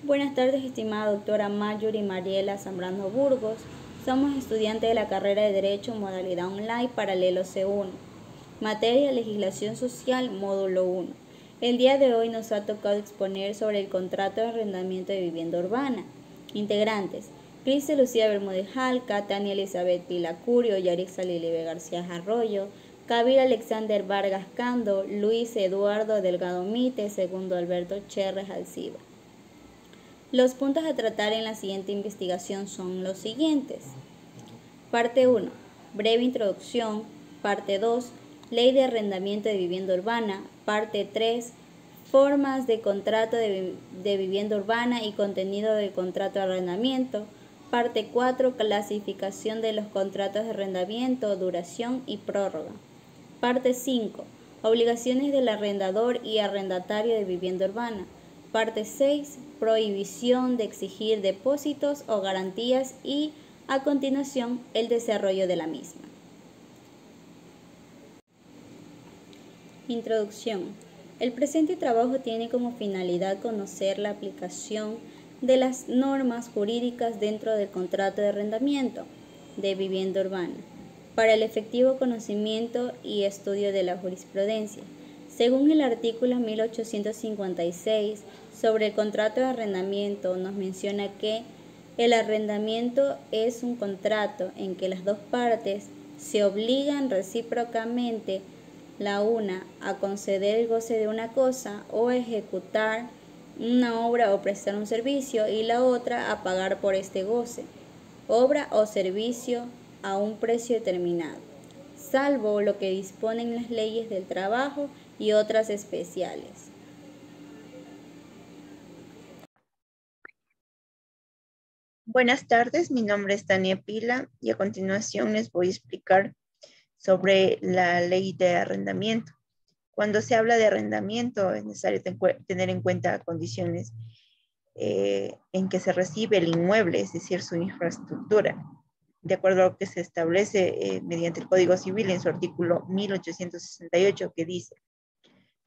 Buenas tardes, estimada doctora Mayuri Mariela Zambrano Burgos. Somos estudiantes de la carrera de Derecho, modalidad online, paralelo C1. Materia Legislación Social, módulo 1. El día de hoy nos ha tocado exponer sobre el contrato de arrendamiento de vivienda urbana. Integrantes: Cristel Lucía Bermúdez Jalca, Tania Elizabeth Pilacurio, Yarixa Lilibe García Arroyo, Kabir Alexander Vargas Cando, Luis Eduardo Delgado Mite, Segundo Alberto Cherres Alciba. Los puntos a tratar en la siguiente investigación son los siguientes. Parte 1. Breve introducción. Parte 2. Ley de arrendamiento de vivienda urbana. Parte 3. Formas de contrato de vivienda urbana y contenido del contrato de arrendamiento. Parte 4. Clasificación de los contratos de arrendamiento, duración y prórroga. Parte 5. Obligaciones del arrendador y arrendatario de vivienda urbana. Parte 6. Prohibición de exigir depósitos o garantías y, a continuación, el desarrollo de la misma. Introducción. El presente trabajo tiene como finalidad conocer la aplicación de las normas jurídicas dentro del contrato de arrendamiento de vivienda urbana para el efectivo conocimiento y estudio de la jurisprudencia. Según el artículo 1856 sobre el contrato de arrendamiento, nos menciona que el arrendamiento es un contrato en que las dos partes se obligan recíprocamente la una a conceder el goce de una cosa o a ejecutar una obra o prestar un servicio y la otra a pagar por este goce, obra o servicio a un precio determinado, salvo lo que disponen las leyes del trabajo y otras especiales. Buenas tardes, mi nombre es Tania Pila y a continuación les voy a explicar sobre la ley de arrendamiento. Cuando se habla de arrendamiento es necesario tener en cuenta condiciones en que se recibe el inmueble, es decir, su infraestructura, de acuerdo a lo que se establece mediante el Código Civil en su artículo 1868, que dice: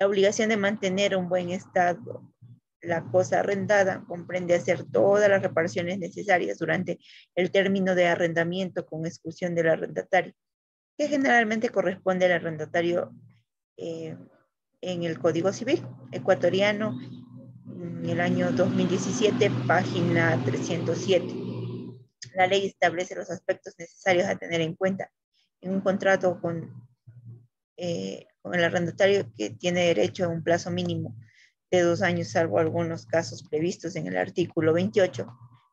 la obligación de mantener un buen estado la cosa arrendada comprende hacer todas las reparaciones necesarias durante el término de arrendamiento con exclusión del arrendatario, que generalmente corresponde al arrendatario en el Código Civil ecuatoriano, en el año 2017, página 307. La ley establece los aspectos necesarios a tener en cuenta en un contrato con el arrendatario, que tiene derecho a un plazo mínimo de 2 años, salvo algunos casos previstos en el artículo 28.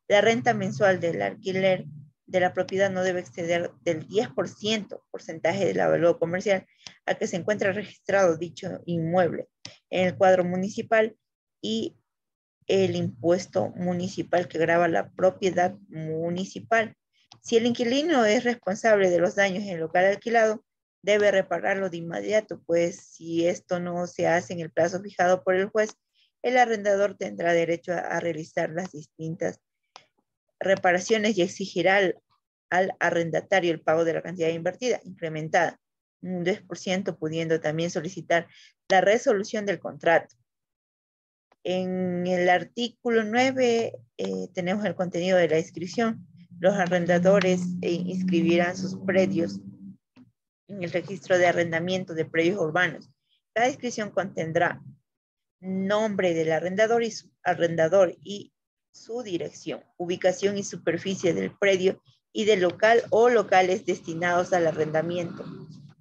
La renta mensual del alquiler de la propiedad no debe exceder del 10% porcentaje del avalúo comercial a que se encuentra registrado dicho inmueble en el cuadro municipal y el impuesto municipal que grava la propiedad municipal. Si el inquilino es responsable de los daños en el local alquilado, debe repararlo de inmediato, pues si esto no se hace en el plazo fijado por el juez, el arrendador tendrá derecho a realizar las distintas reparaciones y exigirá al arrendatario el pago de la cantidad invertida, incrementada, un 10%, pudiendo también solicitar la resolución del contrato. En el artículo 9 tenemos el contenido de la inscripción. Los arrendadores inscribirán sus predios en el registro de arrendamiento de predios urbanos. La inscripción contendrá nombre del arrendador y su dirección, ubicación y superficie del predio y del local o locales destinados al arrendamiento,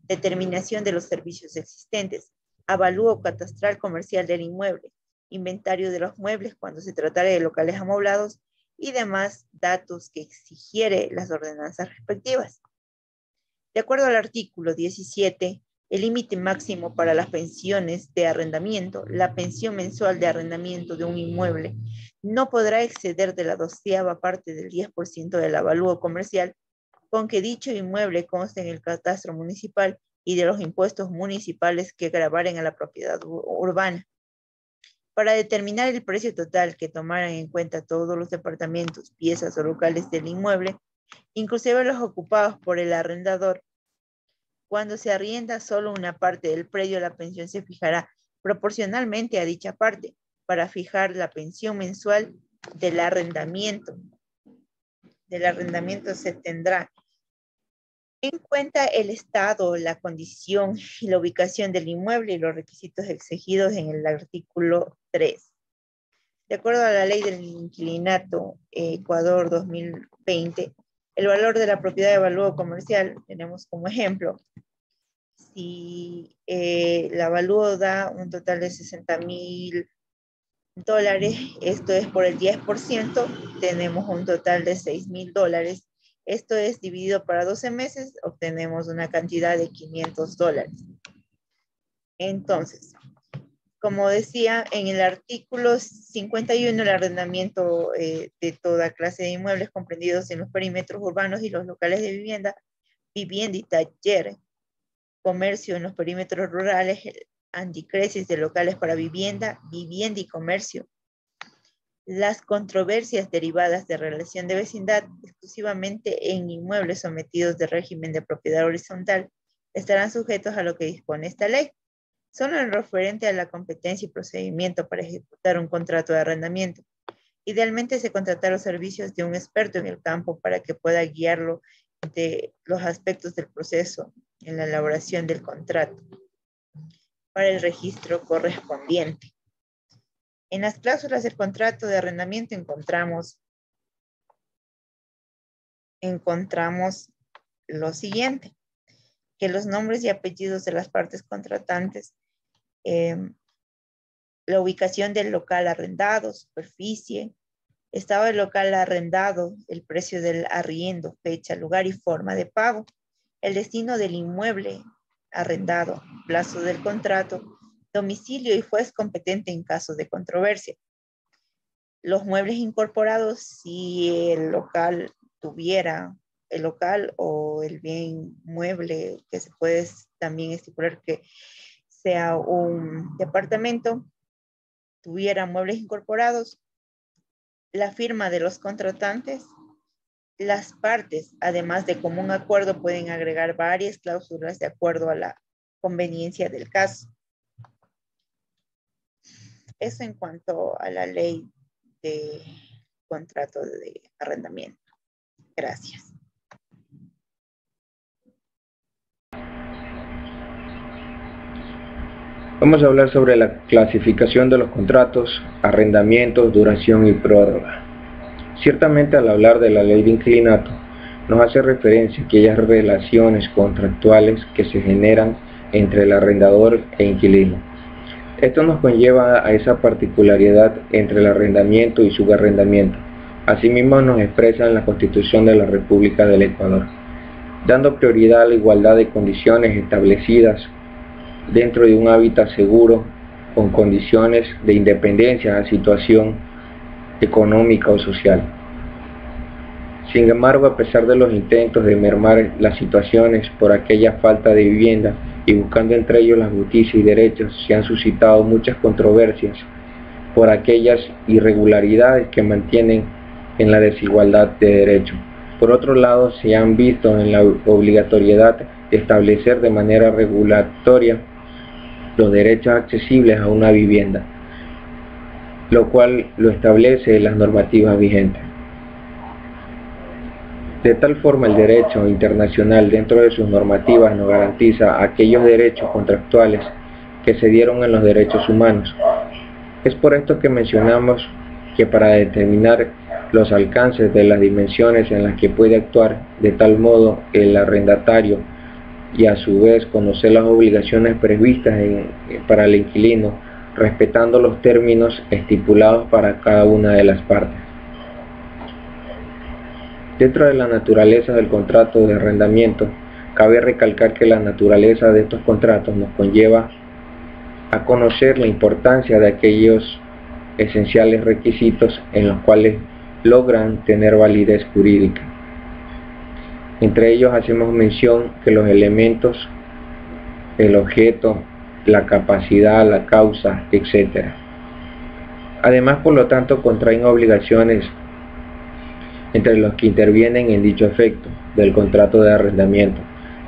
determinación de los servicios existentes, avalúo catastral comercial del inmueble, inventario de los muebles cuando se tratare de locales amoblados y demás datos que exigiere las ordenanzas respectivas. De acuerdo al artículo 17, el límite máximo para las pensiones de arrendamiento, la pensión mensual de arrendamiento de un inmueble no podrá exceder de la 12ª parte del 10% del avalúo comercial con que dicho inmueble conste en el catastro municipal y de los impuestos municipales que gravaren a la propiedad urbana. Para determinar el precio total, que tomaran en cuenta todos los departamentos, piezas o locales del inmueble, inclusive los ocupados por el arrendador. Cuando se arrienda solo una parte del predio, la pensión se fijará proporcionalmente a dicha parte. Para fijar la pensión mensual, del arrendamiento. Del arrendamiento se tendrá en cuenta el estado, la condición y la ubicación del inmueble y los requisitos exigidos en el artículo 3. De acuerdo a la ley del inquilinato Ecuador 2020, el valor de la propiedad de avalúo comercial, tenemos como ejemplo, si el avalúo da un total de $60,000, esto es por el 10%, tenemos un total de $6,000. Esto es dividido para 12 meses, obtenemos una cantidad de $500. Entonces, como decía, en el artículo 51, el arrendamiento de toda clase de inmuebles comprendidos en los perímetros urbanos y los locales de vivienda y taller, comercio en los perímetros rurales, anticresis de locales para vivienda y comercio. Las controversias derivadas de relación de vecindad exclusivamente en inmuebles sometidos de régimen de propiedad horizontal estarán sujetos a lo que dispone esta ley. Solo en referente a la competencia y procedimiento para ejecutar un contrato de arrendamiento. Idealmente se contrata los servicios de un experto en el campo para que pueda guiarlo de los aspectos del proceso en la elaboración del contrato para el registro correspondiente. En las cláusulas del contrato de arrendamiento encontramos lo siguiente, que los nombres y apellidos de las partes contratantes, la ubicación del local arrendado, superficie, estado del local arrendado, el precio del arriendo, fecha, lugar y forma de pago, el destino del inmueble arrendado, plazo del contrato, domicilio y juez competente en caso de controversia. Los muebles incorporados, si el local tuviera el local o el bien mueble, que se puede también estipular que sea un departamento, tuviera muebles incorporados, la firma de los contratantes, las partes, además de común acuerdo, pueden agregar varias cláusulas de acuerdo a la conveniencia del caso. Eso en cuanto a la ley de contrato de arrendamiento. Gracias. Vamos a hablar sobre la clasificación de los contratos, arrendamientos, duración y prórroga. Ciertamente, al hablar de la ley de inquilinato, nos hace referencia a aquellas relaciones contractuales que se generan entre el arrendador e inquilino. Esto nos conlleva a esa particularidad entre el arrendamiento y subarrendamiento. Asimismo, nos expresa en la Constitución de la República del Ecuador, dando prioridad a la igualdad de condiciones establecidas dentro de un hábitat seguro, con condiciones de independencia a situación económica o social. Sin embargo, a pesar de los intentos de mermar las situaciones por aquella falta de vivienda y buscando entre ellos la justicia y derechos, se han suscitado muchas controversias por aquellas irregularidades que mantienen en la desigualdad de derechos. Por otro lado, se han visto en la obligatoriedad de establecer de manera regulatoria los derechos accesibles a una vivienda, lo cual lo establece las normativas vigentes. De tal forma, el derecho internacional dentro de sus normativas nos garantiza aquellos derechos contractuales que se dieron en los derechos humanos. Es por esto que mencionamos que para determinar los alcances de las dimensiones en las que puede actuar de tal modo el arrendatario y a su vez conocer las obligaciones previstas para el inquilino, respetando los términos estipulados para cada una de las partes. Dentro de la naturaleza del contrato de arrendamiento, cabe recalcar que la naturaleza de estos contratos nos conlleva a conocer la importancia de aquellos esenciales requisitos en los cuales logran tener validez jurídica. Entre ellos hacemos mención que los elementos, el objeto, la capacidad, la causa, etc. Además, por lo tanto, contraen obligaciones entre los que intervienen en dicho efecto del contrato de arrendamiento.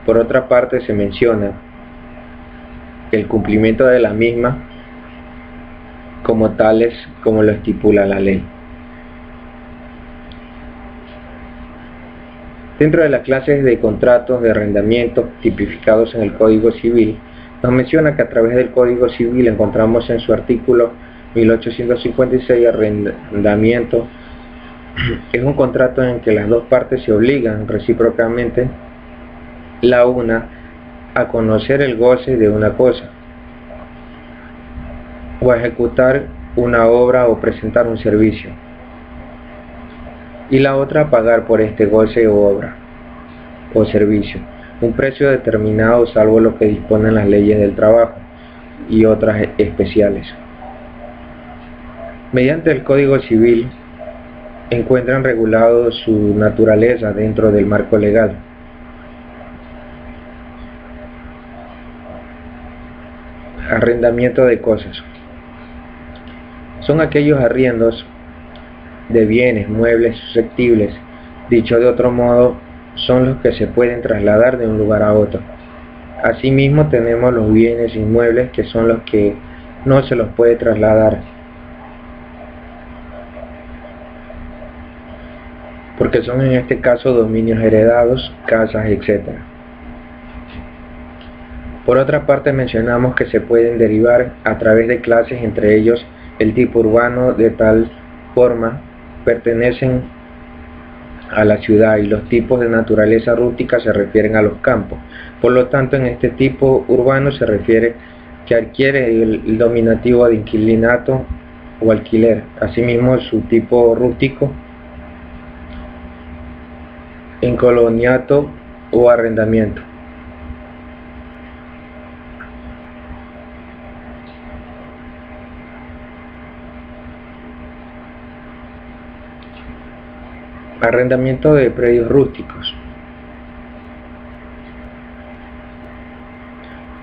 Por otra parte, se menciona el cumplimiento de la misma como tales como lo estipula la ley. Dentro de las clases de contratos de arrendamiento tipificados en el Código Civil, nos menciona que a través del Código Civil encontramos en su artículo 1856 arrendamiento. Es un contrato en que las dos partes se obligan recíprocamente la una a conocer el goce de una cosa, o a ejecutar una obra o presentar un servicio, y la otra a pagar por este goce o obra o servicio un precio determinado salvo lo que disponen las leyes del trabajo y otras especiales. Mediante el Código Civil encuentran regulado su naturaleza dentro del marco legal. Arrendamiento de cosas. Son aquellos arriendos de bienes, muebles susceptibles, dicho de otro modo, son los que se pueden trasladar de un lugar a otro. Asimismo tenemos los bienes inmuebles que son los que no se los puede trasladar, porque son en este caso dominios heredados, casas, etc. Por otra parte mencionamos que se pueden derivar a través de clases, entre ellos el tipo urbano, de tal forma pertenecen a la ciudad, y los tipos de naturaleza rústica se refieren a los campos. Por lo tanto, en este tipo urbano se refiere que adquiere el dominativo de inquilinato o alquiler. Asimismo, su tipo rústico en coloniato o arrendamiento. Arrendamiento de predios rústicos.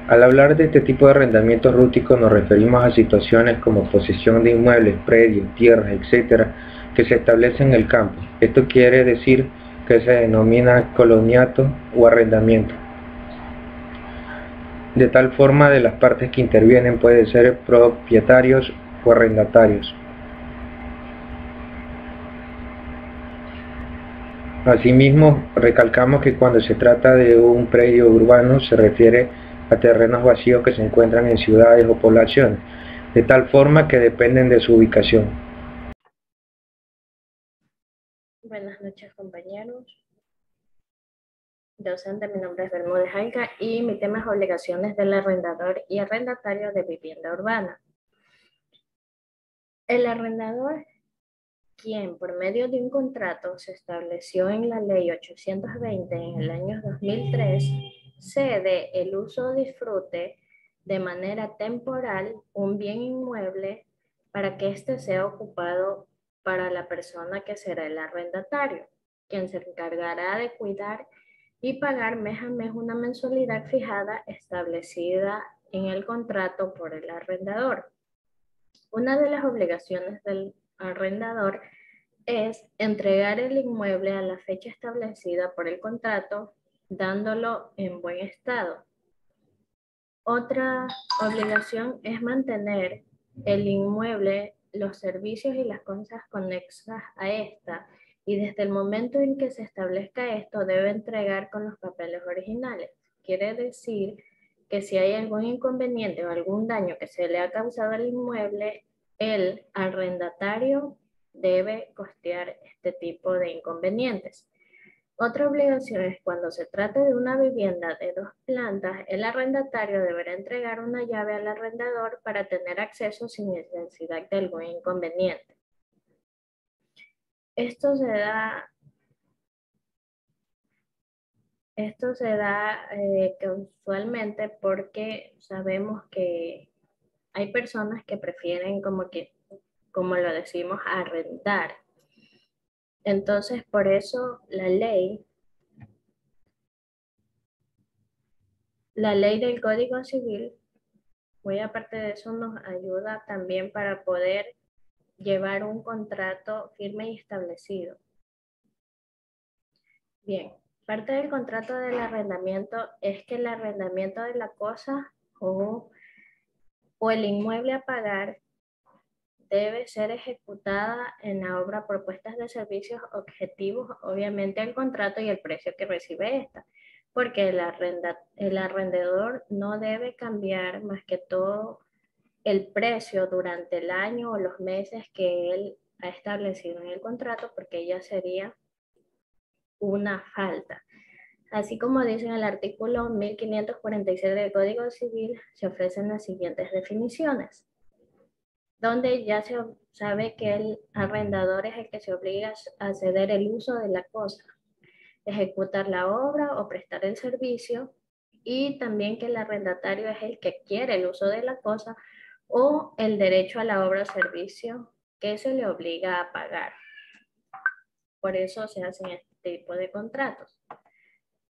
Al hablar de este tipo de arrendamiento rústico nos referimos a situaciones como posesión de inmuebles, predios, tierras, etc., que se establecen en el campo. Esto quiere decir que se denomina coloniato o arrendamiento. De tal forma de las partes que intervienen pueden ser propietarios o arrendatarios. Asimismo, recalcamos que cuando se trata de un predio urbano se refiere a terrenos vacíos que se encuentran en ciudades o poblaciones, de tal forma que dependen de su ubicación. Buenas noches, compañeros. Docente, mi nombre es Bermúdez Jaika y mi tema es obligaciones del arrendador y arrendatario de vivienda urbana. El arrendador, quien por medio de un contrato se estableció en la Ley 820 en el año 2003, cede el uso o disfrute de manera temporal un bien inmueble para que éste sea ocupado para la persona que será el arrendatario, quien se encargará de cuidar y pagar mes a mes una mensualidad fijada establecida en el contrato por el arrendador. Una de las obligaciones del arrendador es entregar el inmueble a la fecha establecida por el contrato, dándolo en buen estado. Otra obligación es mantener el inmueble, los servicios y las cosas conexas a esta, y desde el momento en que se establezca esto debe entregar con los papeles originales. Quiere decir que si hay algún inconveniente o algún daño que se le ha causado al inmueble, el arrendatario debe costear este tipo de inconvenientes. Otra obligación es cuando se trate de una vivienda de 2 plantas, el arrendatario deberá entregar una llave al arrendador para tener acceso sin necesidad de algún inconveniente. Esto se da usualmente porque sabemos que hay personas que prefieren como lo decimos, arrendar. Entonces, por eso la ley del Código Civil, muy aparte de eso, nos ayuda también para poder llevar un contrato firme y establecido. Bien, parte del contrato del arrendamiento es que el arrendamiento de la cosa o el inmueble a pagar debe ser ejecutada en la obra propuestas de servicios objetivos, obviamente el contrato y el precio que recibe esta, porque el arrendador no debe cambiar más que todo el precio durante el año o los meses que él ha establecido en el contrato, porque ya sería una falta. Así como dice en el artículo 1547 del Código Civil, se ofrecen las siguientes definiciones, donde ya se sabe que el arrendador es el que se obliga a ceder el uso de la cosa, ejecutar la obra o prestar el servicio, y también que el arrendatario es el que quiere el uso de la cosa o el derecho a la obra o servicio que se le obliga a pagar. Por eso se hacen este tipo de contratos.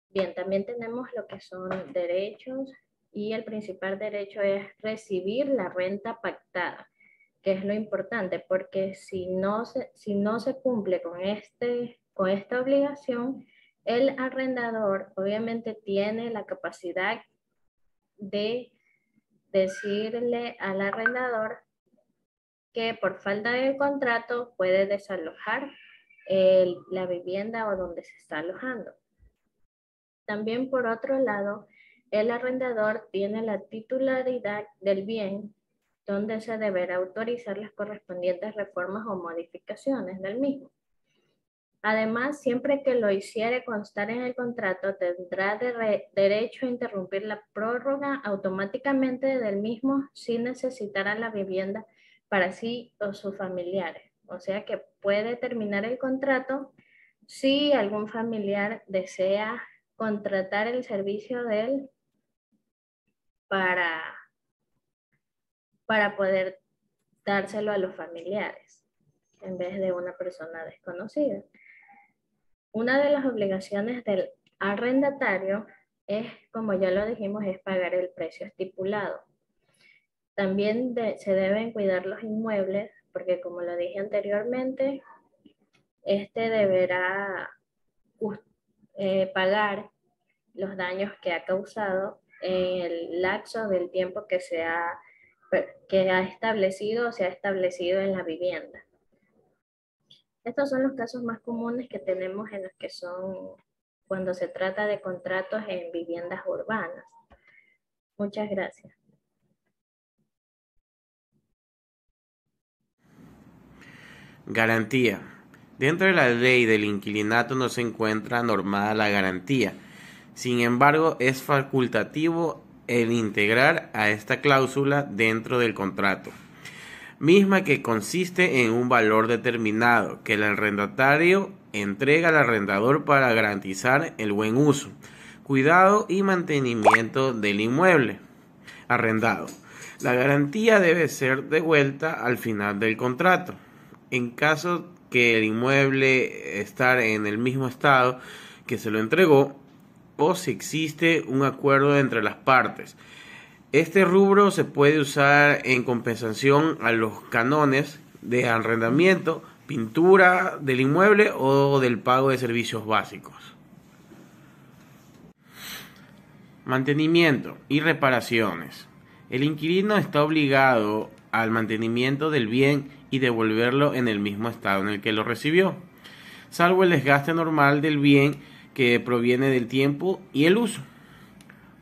Bien, también tenemos lo que son derechos, y el principal derecho es recibir la renta pactada, que es lo importante, porque si no se cumple con esta obligación, el arrendador obviamente tiene la capacidad de decirle al arrendador que por falta de contrato puede desalojar la vivienda o donde se está alojando. También, por otro lado, el arrendador tiene la titularidad del bien, donde se deberá autorizar las correspondientes reformas o modificaciones del mismo. Además, siempre que lo hiciere constar en el contrato, tendrá derecho a interrumpir la prórroga automáticamente del mismo sin necesitar a la vivienda para sí o sus familiares. O sea que puede terminar el contrato si algún familiar desea contratar el servicio de él para poder dárselo a los familiares en vez de una persona desconocida. Una de las obligaciones del arrendatario es, como ya lo dijimos, es pagar el precio estipulado. También se deben cuidar los inmuebles, porque como lo dije anteriormente, este deberá pagar los daños que ha causado en el lapso del tiempo que se ha establecido o se ha establecido en la vivienda. Estos son los casos más comunes que tenemos en los que son cuando se trata de contratos en viviendas urbanas. Muchas gracias. Garantía. Dentro de la ley del inquilinato no se encuentra normada la garantía. Sin embargo, es facultativo el integrar a esta cláusula dentro del contrato, misma que consiste en un valor determinado que el arrendatario entrega al arrendador para garantizar el buen uso, cuidado y mantenimiento del inmueble arrendado. La garantía debe ser devuelta al final del contrato. En caso que el inmueble esté en el mismo estado que se lo entregó, o si existe un acuerdo entre las partes. Este rubro se puede usar en compensación a los cánones de arrendamiento, pintura del inmueble o del pago de servicios básicos. Mantenimiento y reparaciones. El inquilino está obligado al mantenimiento del bien y devolverlo en el mismo estado en el que lo recibió, salvo el desgaste normal del bien que proviene del tiempo y el uso.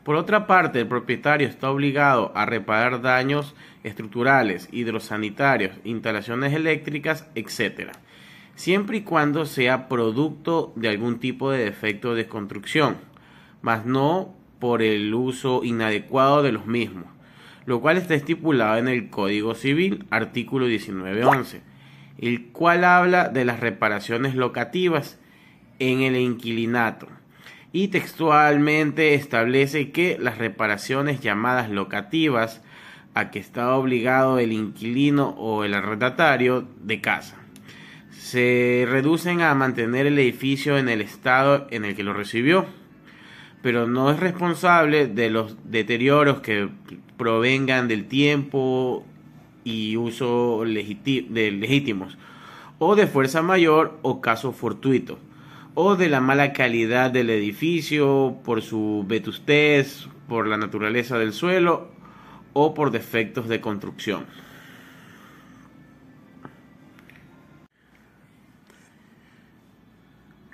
Por otra parte, el propietario está obligado a reparar daños estructurales, hidrosanitarios, instalaciones eléctricas, etc., siempre y cuando sea producto de algún tipo de defecto de construcción, mas no por el uso inadecuado de los mismos, lo cual está estipulado en el Código Civil, artículo 1911, el cual habla de las reparaciones locativas en el inquilinato, y textualmente establece que las reparaciones llamadas locativas a que está obligado el inquilino o el arrendatario de casa se reducen a mantener el edificio en el estado en el que lo recibió, pero no es responsable de los deterioros que provengan del tiempo y uso legítimos, o de fuerza mayor o caso fortuito, o de la mala calidad del edificio, por su vetustez, por la naturaleza del suelo o por defectos de construcción.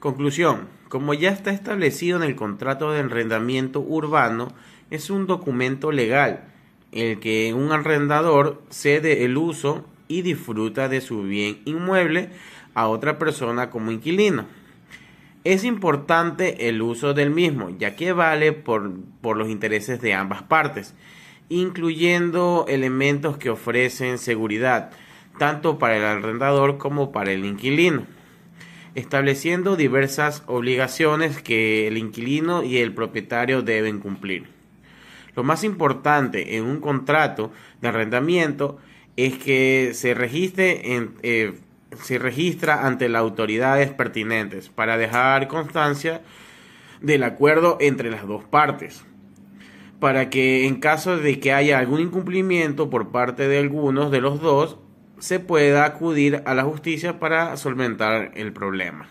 Conclusión. Como ya está establecido en el contrato de arrendamiento urbano, es un documento legal el que un arrendador cede el uso y disfruta de su bien inmueble a otra persona como inquilino. Es importante el uso del mismo, ya que vale por los intereses de ambas partes, incluyendo elementos que ofrecen seguridad, tanto para el arrendador como para el inquilino, estableciendo diversas obligaciones que el inquilino y el propietario deben cumplir. Lo más importante en un contrato de arrendamiento es que se registra ante las autoridades pertinentes para dejar constancia del acuerdo entre las dos partes, para que en caso de que haya algún incumplimiento por parte de algunos de los dos, se pueda acudir a la justicia para solventar el problema.